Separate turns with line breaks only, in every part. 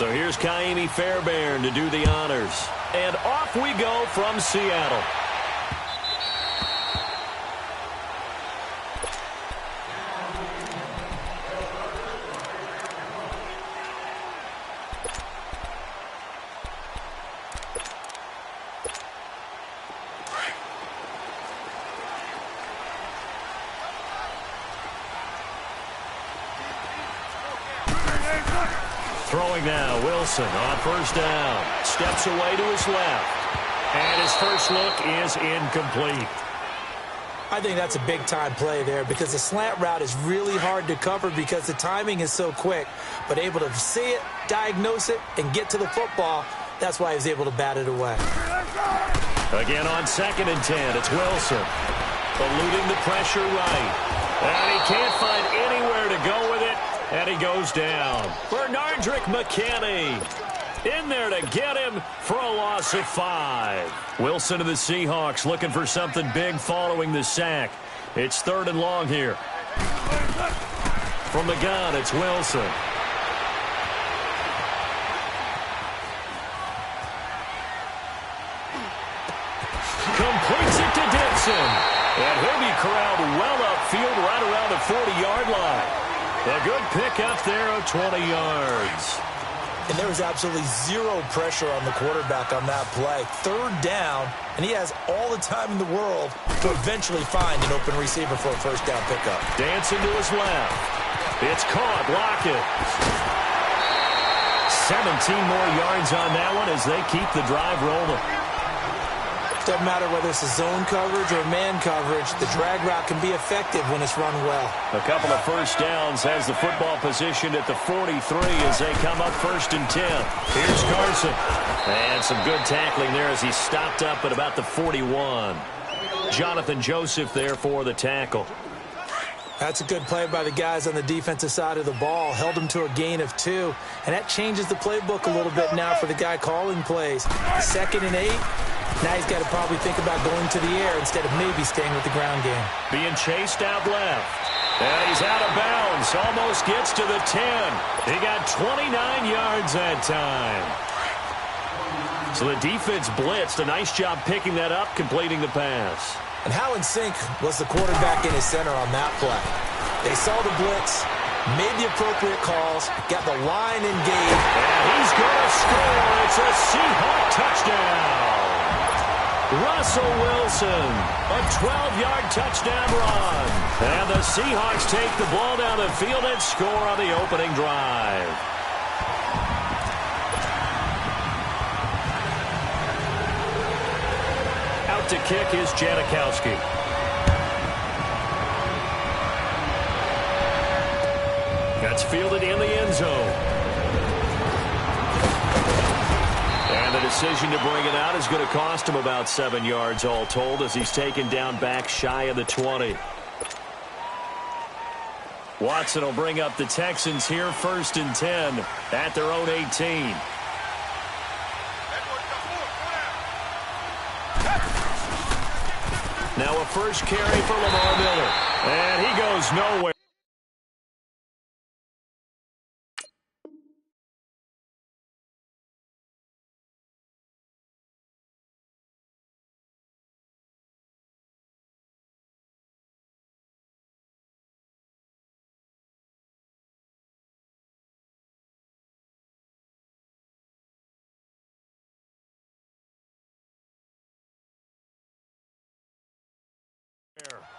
So here's Kaimi Fairbairn to do the honors. And off we go from Seattle. Throwing now, Wilson on first down. Steps away to his left. And his first look is incomplete.
I think that's a big-time play there because the slant route is really hard to cover because the timing is so quick. But able to see it, diagnose it, and get to the football, that's why he was able to bat it away.
Again on 2nd and 10, it's Wilson. Eluding the pressure right. And he can't find anywhere to go with it. And he goes down. Bernardrick McKinney in there to get him for a loss of 5. Wilson of the Seahawks looking for something big following the sack. It's 3rd and long here. From the gun, it's Wilson. Completes it to Dixon. And he'll be corralled well upfield right around the 40-yard line. A good pickup there of 20 yards.
And there was absolutely zero pressure on the quarterback on that play. 3rd down, and he has all the time in the world to eventually find an open receiver for a first down pickup.
Dancing to his left. It's caught. Lockett. 17 more yards on that one as they keep the drive rolling.
Doesn't matter whether it's a zone coverage or man coverage, the drag route can be effective when it's run well. A
couple of first downs has the football positioned at the 43 as they come up 1st and 10. Here's Carson. And some good tackling there as he stopped up at about the 41. Jonathan Joseph there for the tackle.
That's a good play by the guys on the defensive side of the ball. Held them to a gain of 2. And that changes the playbook a little bit now for the guy calling plays. 2nd and 8. Now he's got to probably think about going to the air instead of maybe staying with the ground game.
Being chased out left. And he's out of bounds. Almost gets to the 10. He got 29 yards that time. So the defense blitzed. A nice job picking that up, completing the pass.
And how in sync was the quarterback in his center on that play? They saw the blitz, made the appropriate calls, got the line engaged.
And he's going to score. It's a Seahawk touchdown. Russell Wilson, a 12-yard touchdown run. And the Seahawks take the ball down the field and score on the opening drive. Out to kick is Janikowski. That's fielded in the end zone. And the decision to bring it out is going to cost him about 7 yards all told as he's taken down back shy of the 20. Watson will bring up the Texans here 1st and 10 at their own 18. Now a first carry for Lamar Miller. And he goes nowhere.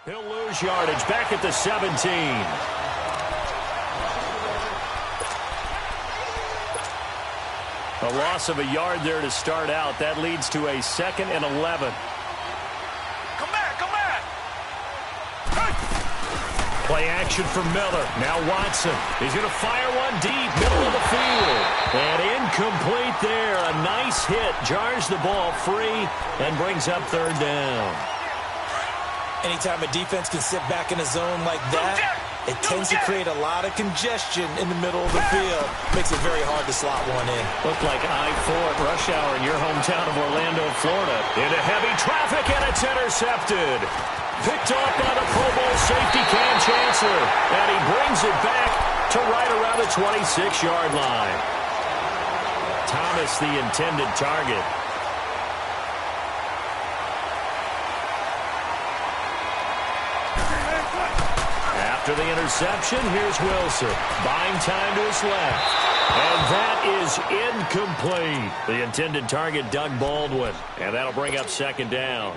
He'll lose yardage back at the 17. A loss of a yard there to start out. That leads to a 2nd and 11.
Come back, come back.
Play action for Miller. Now Watson. He's going to fire one deep, middle of the field. And incomplete there. A nice hit. Jars the ball free and brings up 3rd down.
Anytime a defense can sit back in a zone like that, it tends to create a lot of congestion in the middle of the field. Makes it very hard to slot one in.
Looked like I-4 at rush hour in your hometown of Orlando, Florida. Into heavy traffic, and it's intercepted. Picked off by the Pro Bowl safety Cam Chancellor. And he brings it back to right around the 26-yard line. Thomas, the intended target. After the interception, here's Wilson. Buying time to his left. And that is incomplete. The intended target, Doug Baldwin. And that'll bring up second down.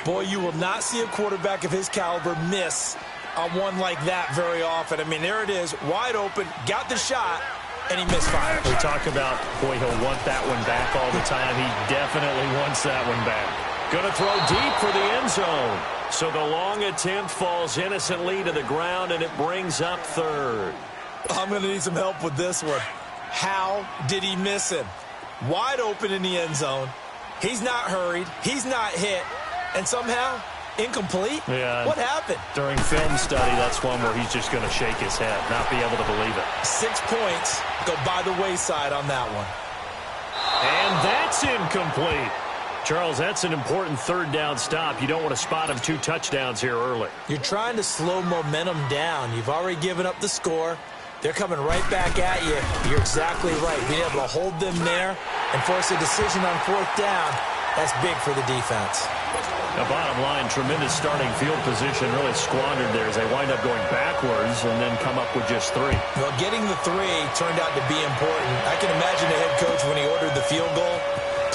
Boy, you will not see a quarterback of his caliber miss on one like that very often. I mean, there it is, wide open, got the shot, and he misfired.
We talk about, boy, he'll want that one back all the time. He definitely wants that one back. Going to throw deep for the end zone. So the long attempt falls innocently to the ground, and it brings up third.
I'm going to need some help with this one. How did he miss him? Wide open in the end zone. He's not hurried. He's not hit. And somehow, incomplete?
Yeah.
What happened?
During film study, that's one where he's just going to shake his head, not be able to believe it.
6 points go by the wayside on that one.
And that's incomplete. Charles, that's an important third down stop. You don't want to spot him 2 touchdowns here early.
You're trying to slow momentum down. You've already given up the score. They're coming right back at you. You're exactly right. Being able to hold them there and force a decision on 4th down, that's big for the defense.
The bottom line, tremendous starting field position, really squandered there as they wind up going backwards and then come up with just 3.
Well, getting the 3 turned out to be important. I can imagine the head coach when he ordered the field goal.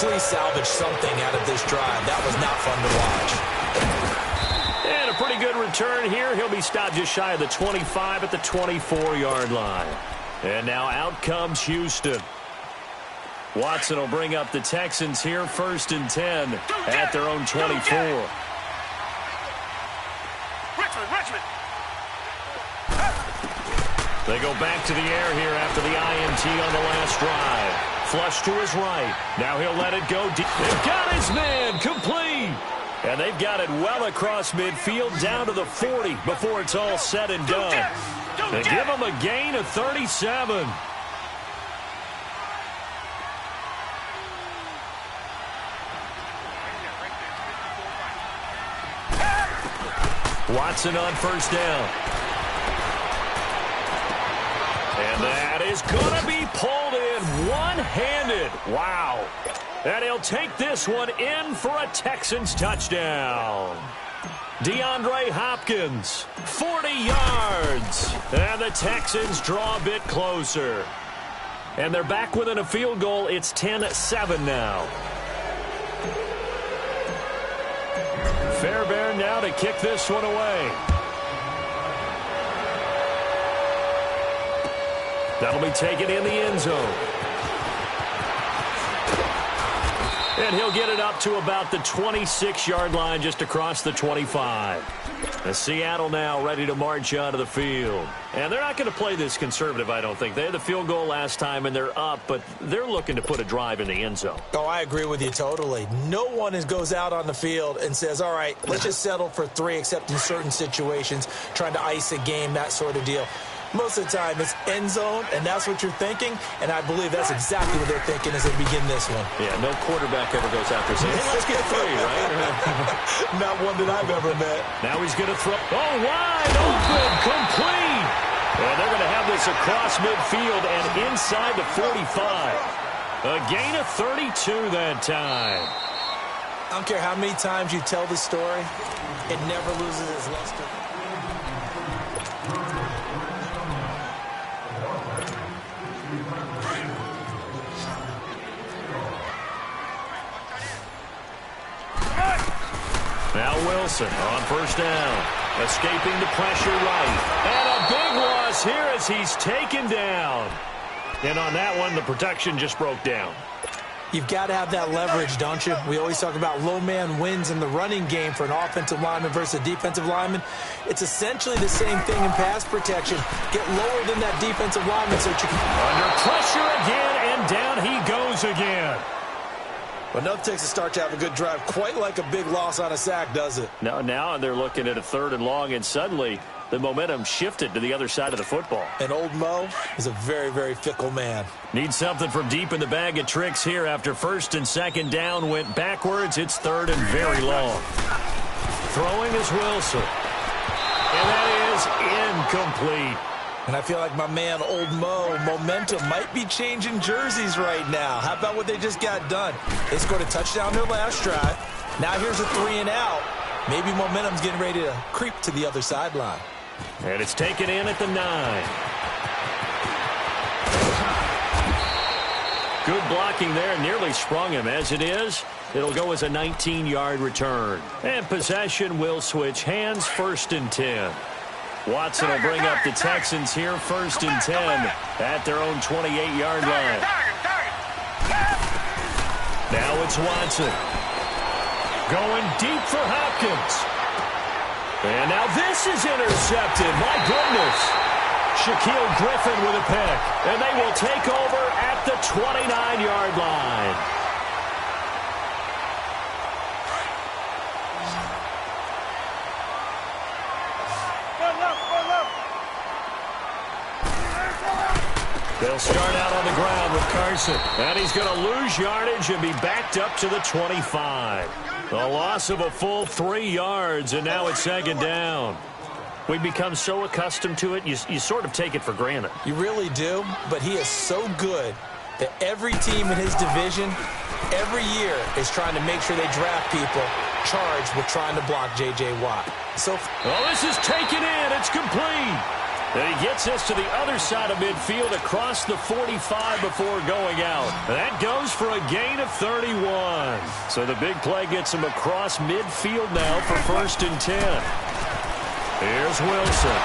Please salvage something out of this drive. That was not fun to watch.
And a pretty good return here. He'll be stopped just shy of the 25 at the 24-yard line. And now out comes Houston. Watson will bring up the Texans here, 1st and 10 at their own 24.
Richmond.
They go back to the air here after the INT on the last drive. Flush to his right. Now he'll let it go deep. They've got his man complete. And they've got it well across midfield down to the 40 before it's all said and done. They give him a gain of 37. Watson on 1st down. And that is going to be pulled in one-handed. Wow. And he'll take this one in for a Texans touchdown. DeAndre Hopkins, 40 yards. And the Texans draw a bit closer. And they're back within a field goal. It's 10-7 now. Fairbairn now to kick this one away. That'll be taken in the end zone. And he'll get it up to about the 26-yard line just across the 25. The Seattle now ready to march onto the field. And they're not going to play this conservative, I don't think. They had the field goal last time, and they're up, but they're looking to put a drive in the end zone.
Oh, I agree with you totally. No one goes out on the field and says, all right, let's just settle for 3, except in certain situations, trying to ice a game, that sort of deal. Most of the time, it's end zone, and that's what you're thinking, and I believe that's exactly what they're thinking as they begin this one.
Yeah, no quarterback ever goes out there saying, hey, let's get 3, right?
Not one that I've ever met.
Now he's going to throw. Oh, wide open, complete. And they're going to have this across midfield and inside the 45. A gain of 32 that time.
I don't care how many times you tell the story, it never loses its luster.
Now Wilson on 1st down. Escaping the pressure right. And a big loss here as he's taken down. And on that one, the protection just broke down.
You've got to have that leverage, don't you? We always talk about low man wins in the running game for an offensive lineman versus a defensive lineman. It's essentially the same thing in pass protection. Get lower than that defensive lineman so that you can...
Under pressure again, and down he goes again.
But enough takes a start to have a good drive. Quite like a big loss on a sack, does it?
Now they're looking at a 3rd and long, and suddenly the momentum shifted to the other side of the football.
And old Mo is a very, very fickle man.
Need something from deep in the bag of tricks here after 1st and 2nd down went backwards. It's 3rd and very long. Throwing is Wilson. And that is incomplete.
And I feel like my man, Old Mo, momentum might be changing jerseys right now. How about what they just got done? They scored a touchdown their last drive. Now here's a 3 and out. Maybe momentum's getting ready to creep to the other sideline.
And it's taken in at the 9. Good blocking there. Nearly sprung him. As it is, it'll go as a 19-yard return. And possession will switch hands, 1st and 10. Watson will bring up the Texans here, 1st and 10 at their own 28-yard line. Now it's Watson. Going deep for Hopkins. And now this is intercepted. My goodness. Shaquille Griffin with a pick. And they will take over at the 29-yard line. They'll start out on the ground with Carson. And he's going to lose yardage and be backed up to the 25. The loss of a full 3 yards, and now it's 2nd down. We become so accustomed to it, you sort of take it for granted.
You really do, but he is so good that every team in his division, every year, is trying to make sure they draft people charged with trying to block J.J. Watt.
This is taken in. It's complete. And he gets this to the other side of midfield across the 45 before going out. That goes for a gain of 31. So the big play gets him across midfield now for 1st and 10. Here's Wilson.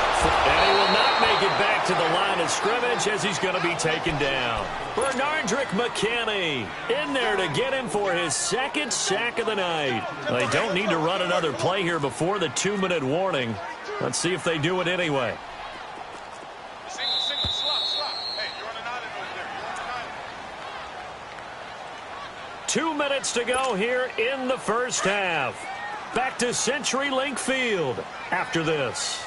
And he will not make it back to the line of scrimmage as he's going to be taken down. Bernardrick McKinney in there to get him for his 2nd sack of the night. They don't need to run another play here before the 2-minute warning. Let's see if they do it anyway. 2 minutes to go here in the first half. Back to CenturyLink Field after this.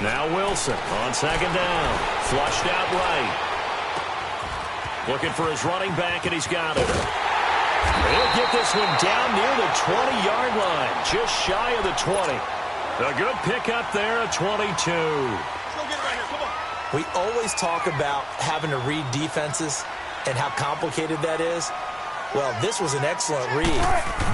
Now Wilson on 2nd down. Flushed out right. Looking for his running back, and he's got it. He'll get this one down near the 20-yard line, just shy of the 20. A good pickup there at 22.
We always talk about having to read defenses and how complicated that is. Well, this was an excellent read.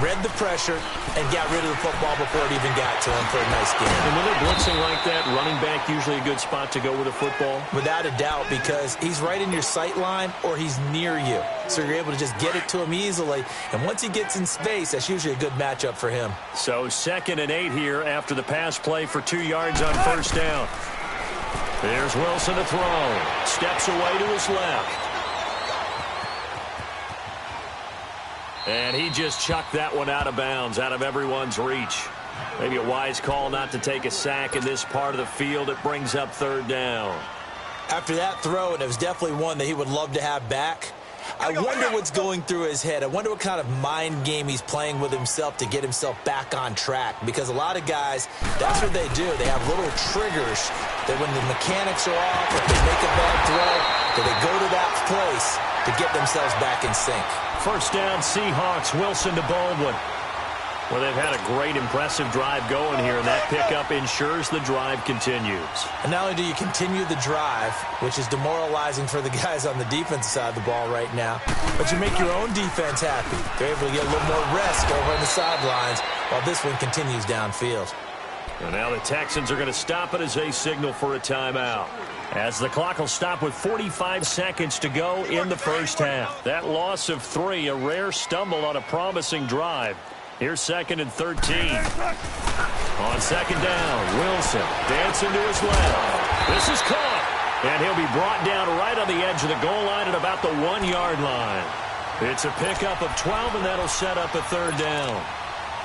Read the pressure and got rid of the football before it even got to him for a nice game.
And when they're blitzing like that, running back usually a good spot to go with a football?
Without a doubt, because he's right in your sight line or he's near you. So you're able to just get it to him easily. And once he gets in space, that's usually a good matchup for him.
So 2nd and 8 here after the pass play for 2 yards on 1st down. There's Wilson to throw. Steps away to his left. And he just chucked that one out of bounds, out of everyone's reach. Maybe a wise call not to take a sack in this part of the field. It brings up 3rd down.
After that throw, and it was definitely one that he would love to have back, I wonder what's going through his head. I wonder what kind of mind game he's playing with himself to get himself back on track. Because a lot of guys, that's what they do. They have little triggers that when the mechanics are off, if they make a bad throw, that they go to that place to get themselves back in sync.
1st down, Seahawks. Wilson to Baldwin. Well, they've had a great, impressive drive going here, and that pickup ensures the drive continues.
And not only do you continue the drive, which is demoralizing for the guys on the defensive side of the ball right now, but you make your own defense happy. They're able to get a little more rest over on the sidelines while this one continues downfield.
And now the Texans are going to stop it as they signal for a timeout. As the clock will stop with 45 seconds to go in the first half. That loss of 3, a rare stumble on a promising drive. Here's 2nd and 13. On 2nd down, Wilson dancing to his left. This is caught. And he'll be brought down right on the edge of the goal line at about the 1-yard line. It's a pickup of 12, and that'll set up a 3rd down.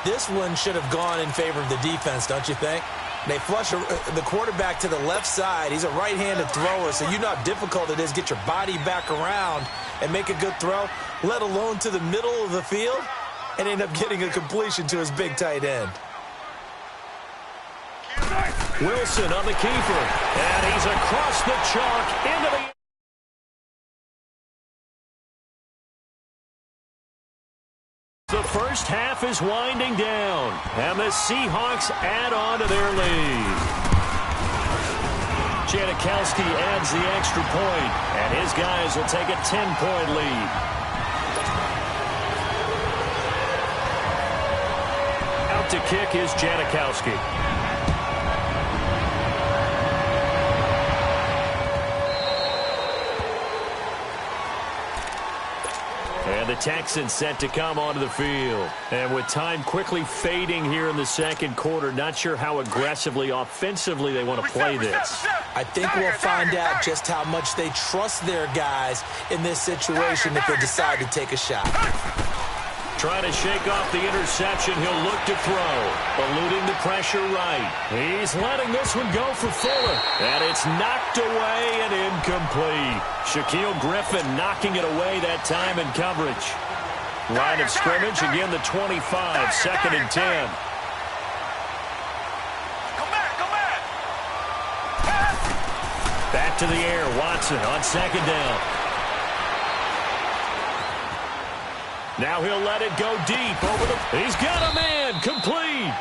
This one should have gone in favor of the defense, don't you think? They flush the quarterback to the left side. He's a right-handed thrower, so you know how difficult it is to get your body back around and make a good throw, let alone to the middle of the field, and end up getting a completion to his big tight end.
Wilson on the keeper, and he's across the chalk into the first half is winding down, and the Seahawks add on to their lead. Janikowski adds the extra point, and his guys will take a 10-point lead. Out to kick is Janikowski. And the Texans set to come onto the field. And with time quickly fading here in the second quarter, not sure how aggressively, offensively they want to play this.
I think we'll find out just how much they trust their guys in this situation if they decide to take a shot.
Trying to shake off the interception, he'll look to throw. Eluding the pressure right. He's letting this one go for Fuller. And it's knocked away and incomplete. Shaquille Griffin knocking it away that time in coverage. Line of scrimmage, again the 25, second and 10. Back to the air, Watson on second down. Now he'll let it go deep over the... He's got a man, complete.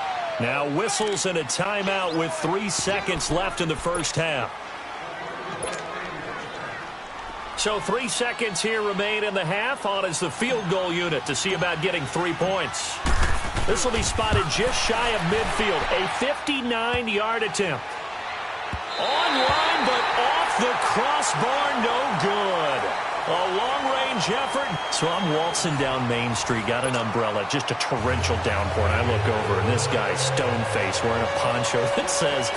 Now whistles and a timeout with 3 seconds left in the first half. So 3 seconds here remain in the half. On is the field goal unit to see about getting 3 points. This will be spotted just shy of midfield. A 59-yard attempt. Online, but off the crossbar, no good. A long-range effort. So I'm waltzing down Main Street, got an umbrella, just a torrential downpour, and I look over, and this guy's stone-faced wearing a poncho that says,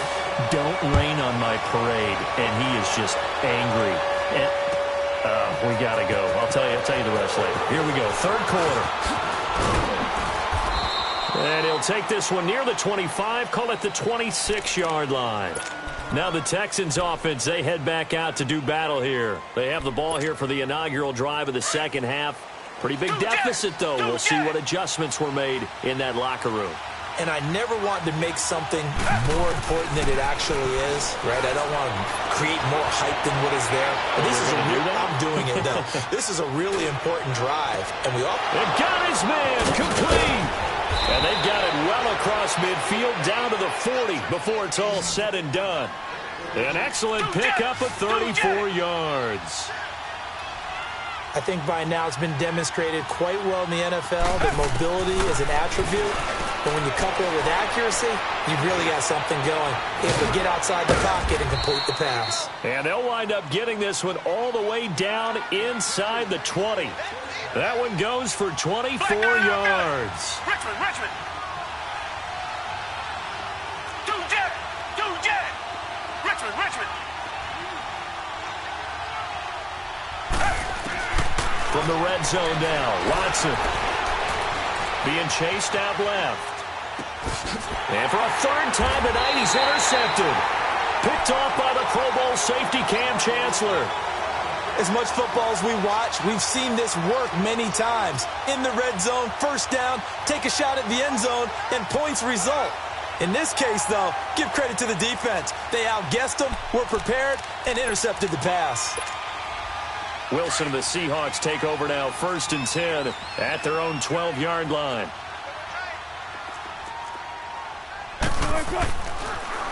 "Don't rain on my parade," and he is just angry. And, we got to go. I'll tell you the rest later. Here we go, third quarter. And he'll take this one near the 25, call it the 26-yard line. Now the Texans offense, they head back out to do battle here. They have the ball here for the inaugural drive of the second half. Pretty big deficit, though. We'll see what adjustments were made in that locker room.
And I never want to make something more important than it actually is, right? I don't want to create more hype than what is there. But this is a real... I'm doing it, though. This is a really important drive. And we all...
They've got his man complete. And they've got it well across midfield down to the 40 before it's all said and done. An excellent pickup of 34 yards.
I think by now it's been demonstrated quite well in the NFL that mobility is an attribute. But when you couple it with accuracy, you've really got something going. Able to get outside the pocket and complete the pass.
And they'll wind up getting this one all the way down inside the 20. That one goes for 24 yards.
Richmond. Do jet. Richmond.
From the red zone now, Watson being chased out left. And for a third time tonight, he's intercepted. Picked off by the Pro Bowl safety Cam Chancellor.
As much football as we watch, we've seen this work many times. In the red zone, first down, take a shot at the end zone, and points result. In this case, though, give credit to the defense. They outguessed them, were prepared, and intercepted the pass.
Wilson and the Seahawks take over now, 1st and 10 at their own 12-yard line.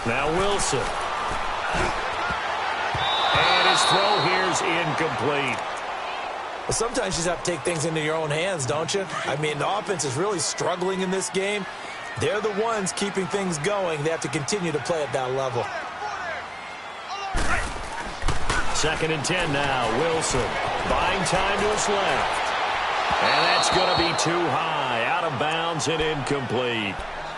Now Wilson. And his throw here's incomplete.
Well, sometimes you just have to take things into your own hands, don't you? I mean, the offense is really struggling in this game. They're the ones keeping things going. They have to continue to play at that level.
2nd and 10 now. Wilson buying time to his left. And that's going to be too high. Out of bounds and incomplete.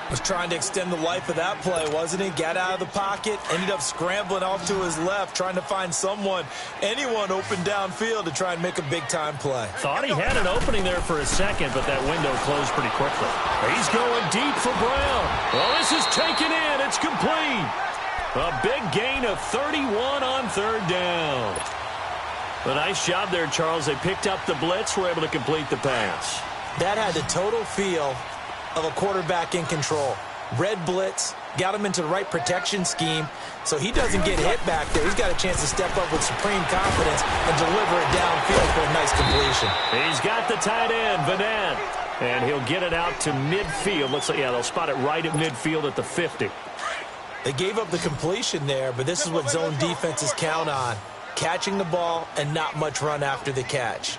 Was trying to extend the life of that play, wasn't he? Got out of the pocket, ended up scrambling off to his left, trying to find anyone open downfield to try and make a big-time play.
Thought he had an opening there for a second, but that window closed pretty quickly. He's going deep for Brown. Well, this is taken in. It's complete. A big gain of 31 on third down. A nice job there, Charles. They picked up the blitz, were able to complete the pass.
That had the total feel of a quarterback in control. Red blitz, got him into the right protection scheme, so he doesn't get hit back there. He's got a chance to step up with supreme confidence and deliver it downfield for a nice completion.
He's got the tight end, Vanette. And he'll get it out to midfield. Looks like, yeah, they'll spot it right at midfield at the 50.
They gave up the completion there, but this is what zone defenses count on. Catching the ball and not much run after the catch.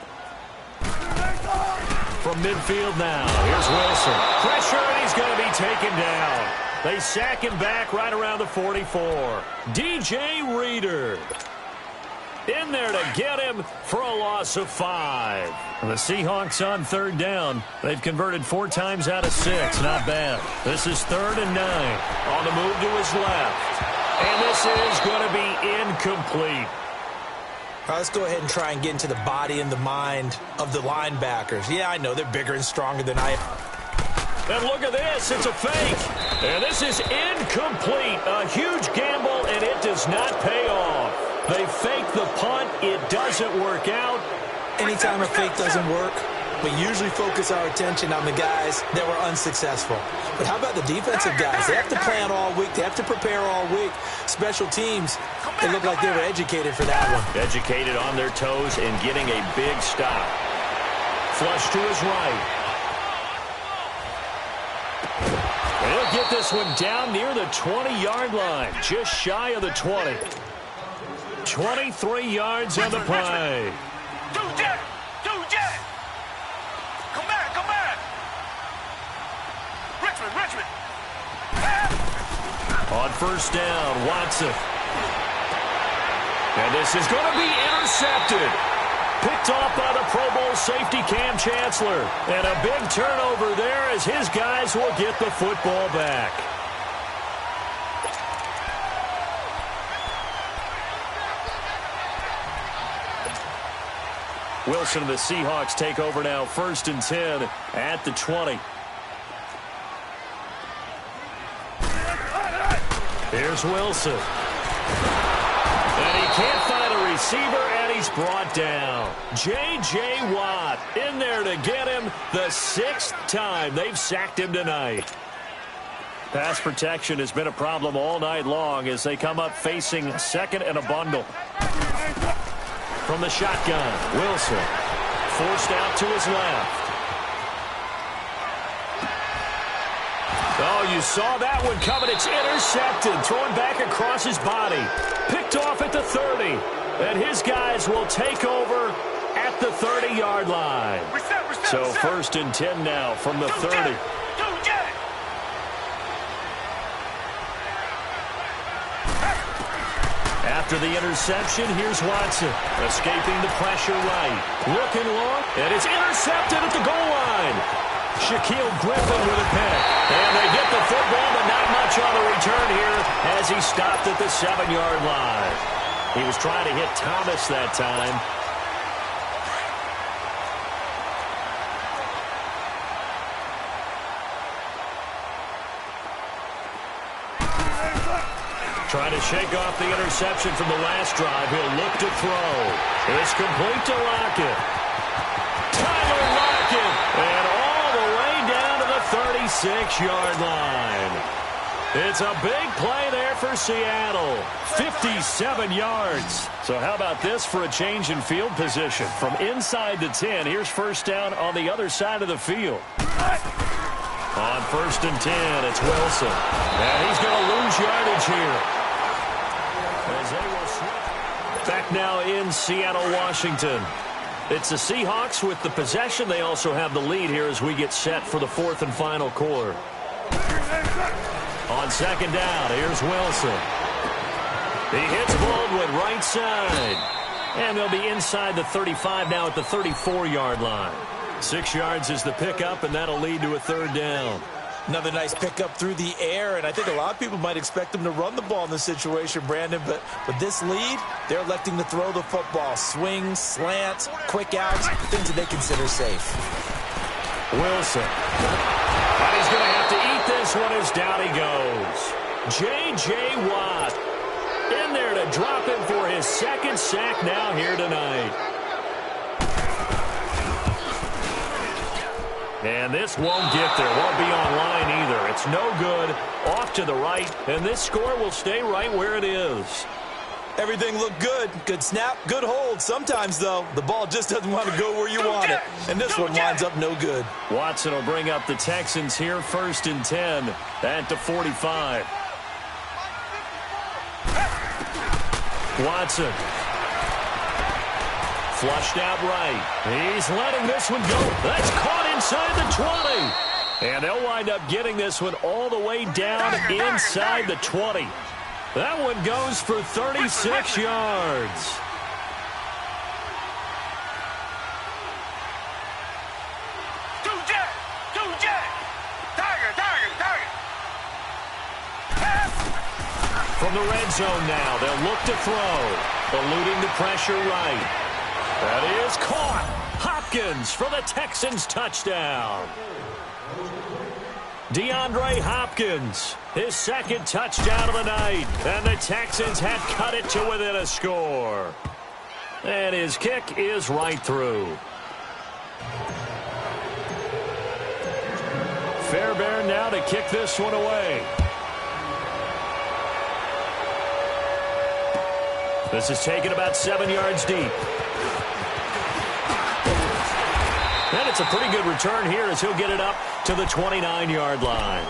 From midfield now, here's Wilson. Pressure, and he's going to be taken down. They sack him back right around the 44. DJ Reader in there to get him for a loss of 5. The Seahawks on third down. They've converted 4 times out of 6. Not bad. This is 3rd and 9. On the move to his left. And this is going to be incomplete.
All right, let's go ahead and try and get into the body and the mind of the linebackers. Yeah, I know they're bigger and stronger than I am.
And look at this. It's a fake. And this is incomplete. A huge gamble, and it does not pay off. They fake the punt. It doesn't work out.
Anytime a fake doesn't work, we usually focus our attention on the guys that were unsuccessful. But how about the defensive guys? They have to plan all week. They have to prepare all week. Special teams, they look like they were educated for that one.
Educated on their toes and getting a big stop. Flush to his right. And he'll get this one down near the 20-yard line, just shy of the 20. 23 yards on the play.
Do jet! Come back! Richmond!
On first down, Watson. And this is going to be intercepted. Picked off by the Pro Bowl safety Cam Chancellor. And a big turnover there as his guys will get the football back. Wilson and the Seahawks take over now, 1st and 10 at the 20. Here's Wilson. And he can't find a receiver, and he's brought down. J.J. Watt in there to get him the 6th time they've sacked him tonight. Pass protection has been a problem all night long as they come up facing 2nd and a bundle. From the shotgun, Wilson forced out to his left. Oh, you saw that one coming. It's intercepted. Thrown back across his body. Picked off at the 30. And his guys will take over at the 30-yard line. So 1st and 10 now from the 30. After the interception, here's Watson. Escaping the pressure right. Looking long, and it's intercepted at the goal line. Shaquille Griffin with a pick. And they get the football, but not much on the return here as he stopped at the 7-yard line. He was trying to hit Thomas that time. Trying to shake off the interception from the last drive. He'll look to throw. It's complete to Lockett. Tyler Lockett. And all the way down to the 36-yard line. It's a big play there for Seattle. 57 yards. So how about this for a change in field position? From inside the 10, here's first down on the other side of the field. On 1st and 10, it's Wilson. And he's going to lose yardage here. As they will switch. Back now in Seattle, Washington. It's the Seahawks with the possession. They also have the lead here as we get set for the 4th and final quarter. On 2nd down, here's Wilson. He hits Baldwin right side. And they'll be inside the 35 now at the 34-yard line. 6 yards is the pickup, and that'll lead to a 3rd down.
Another nice pickup through the air, and I think a lot of people might expect them to run the ball in this situation, Brandon, but with this lead, they're electing to throw the football. Swings, slants, quick outs, things that they consider safe.
Wilson. And he's going to have to eat this one as down he goes. J.J. Watt in there to drop him for his 2nd sack now here tonight. And this won't get there. Won't be on line either. It's no good. Off to the right. And this score will stay right where it is.
Everything looked good. Good snap, good hold. Sometimes, though, the ball just doesn't want to go where you want it. And this one winds up no good.
Watson will bring up the Texans here, 1st and 10 at the 45. Watson. Flushed out right. He's letting this one go. That's caught inside the 20. And they'll wind up getting this one all the way down inside the 20. That one goes for 36 yards. From the red zone now, they'll look to throw. Eluding the pressure right. That is caught. Hopkins for the Texans touchdown. DeAndre Hopkins, his 2nd touchdown of the night. And the Texans have cut it to within a score. And his kick is right through. Fairbairn now to kick this one away. This is taken about 7 yards deep. And it's a pretty good return here as he'll get it up to the 29-yard line.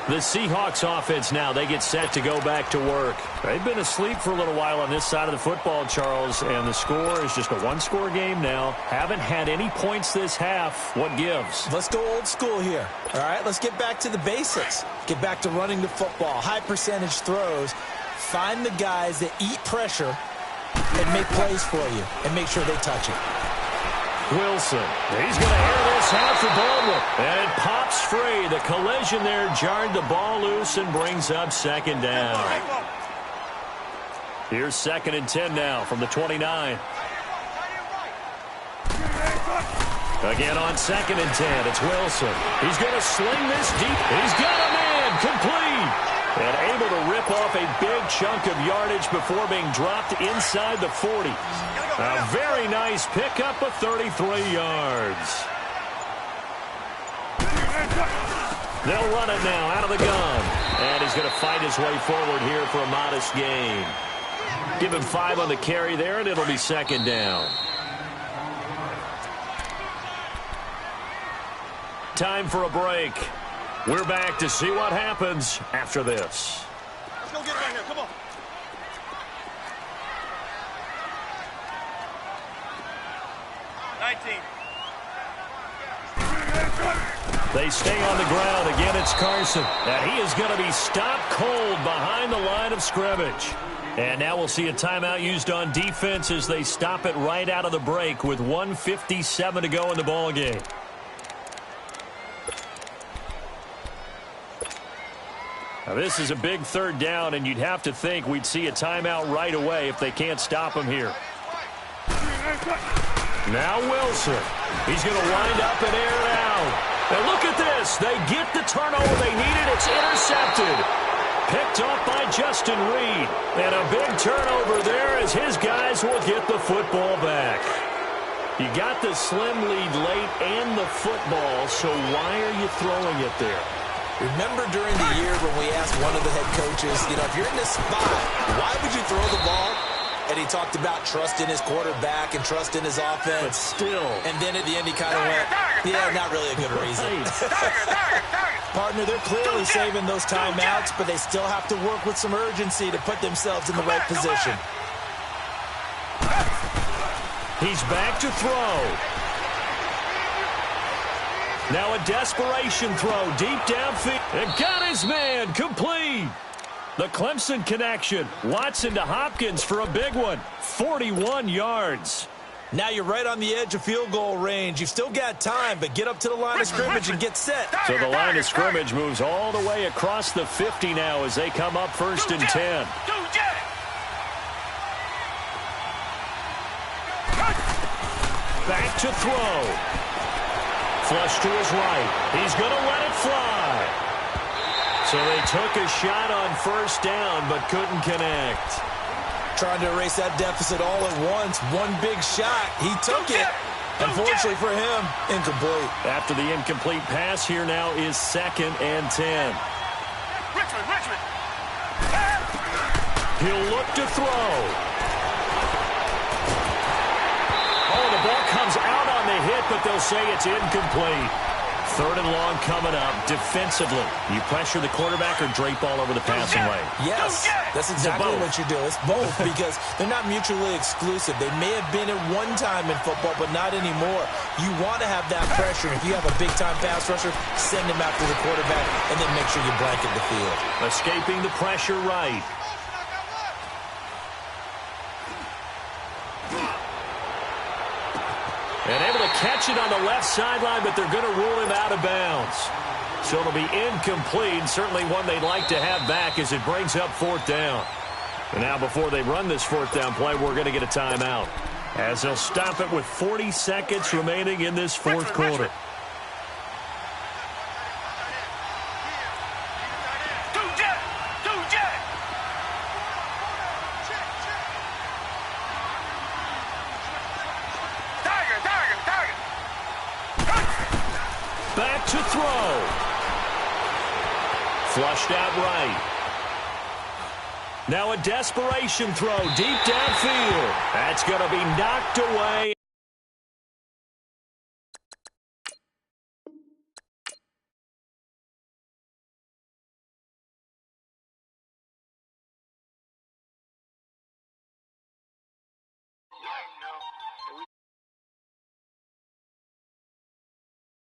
The Seahawks offense now, they get set to go back to work. They've been asleep for a little while on this side of the football, Charles, and the score is just a one-score game now. Haven't had any points this half. What gives?
Let's go old school here. All right, let's get back to the basics. Get back to running the football, high percentage throws. Find the guys that eat pressure and make plays for you and make sure they touch it.
Wilson, he's going to air this out for Baldwin. And it pops free. The collision there jarred the ball loose and brings up 2nd down. Here's 2nd and 10 now from the 29. Again on 2nd and 10, it's Wilson. He's going to sling this deep. He's got a man, complete. And able to rip off a big chunk of yardage before being dropped inside the 40. A very nice pickup of 33 yards. They'll run it now out of the gun. And he's going to fight his way forward here for a modest gain. Give him 5 on the carry there, and it'll be 2nd down. Time for a break. We're back to see what happens after this.
Let's go get it right here. Come on.
They stay on the ground. Again, it's Carson. And he is going to be stopped cold behind the line of scrimmage. And now we'll see a timeout used on defense as they stop it right out of the break with 1:57 to go in the ballgame. Now, this is a big 3rd down, and you'd have to think we'd see a timeout right away if they can't stop him here. Now Wilson. He's going to wind up and air it out. And look at this. They get the turnover they needed. It's intercepted. Picked off by Justin Reed. And a big turnover there as his guys will get the football back. You got the slim lead late and the football, so why are you throwing it there?
Remember during the year when we asked one of the head coaches, if you're in this spot, why would you throw the ball? And he talked about trust in his quarterback and trust in his offense.
But still.
And then at the end he kind of went, yeah, not really a good reason. Partner, they're clearly saving those timeouts, but they still have to work with some urgency to put themselves in the right position.
He's back to throw. Now a desperation throw deep downfield. And got his man complete. The Clemson connection. Watson to Hopkins for a big one. 41 yards.
Now you're right on the edge of field goal range. You've still got time, but get up to the line of scrimmage and get set.
So the line of scrimmage moves all the way across the 50 now as they come up 1st and 10. Back to throw. Flush to his right. He's going to let it fly. So they took a shot on 1st down, but couldn't connect.
Trying to erase that deficit all at once. One big shot. He took it. Unfortunately for him, incomplete.
After the incomplete pass, here now is 2nd and 10.
Richmond.
He'll look to throw. but they'll say it's incomplete. 3rd and long coming up. Defensively, you pressure the quarterback or drape all over the passing lane?
Yes, that's exactly what you do. It's both because they're not mutually exclusive. They may have been at one time in football, but not anymore. You want to have that pressure. If you have a big-time pass rusher, send him after the quarterback, and then make sure you blanket the field.
Escaping the pressure right. And able to catch it on the left sideline, but they're going to rule him out of bounds. So it'll be incomplete, certainly one they'd like to have back as it brings up 4th down. And now before they run this 4th down play, we're going to get a timeout, as they'll stop it with 40 seconds remaining in this 4th quarter. Back to throw. Flushed out right. Now a desperation throw deep downfield. That's going to be knocked away.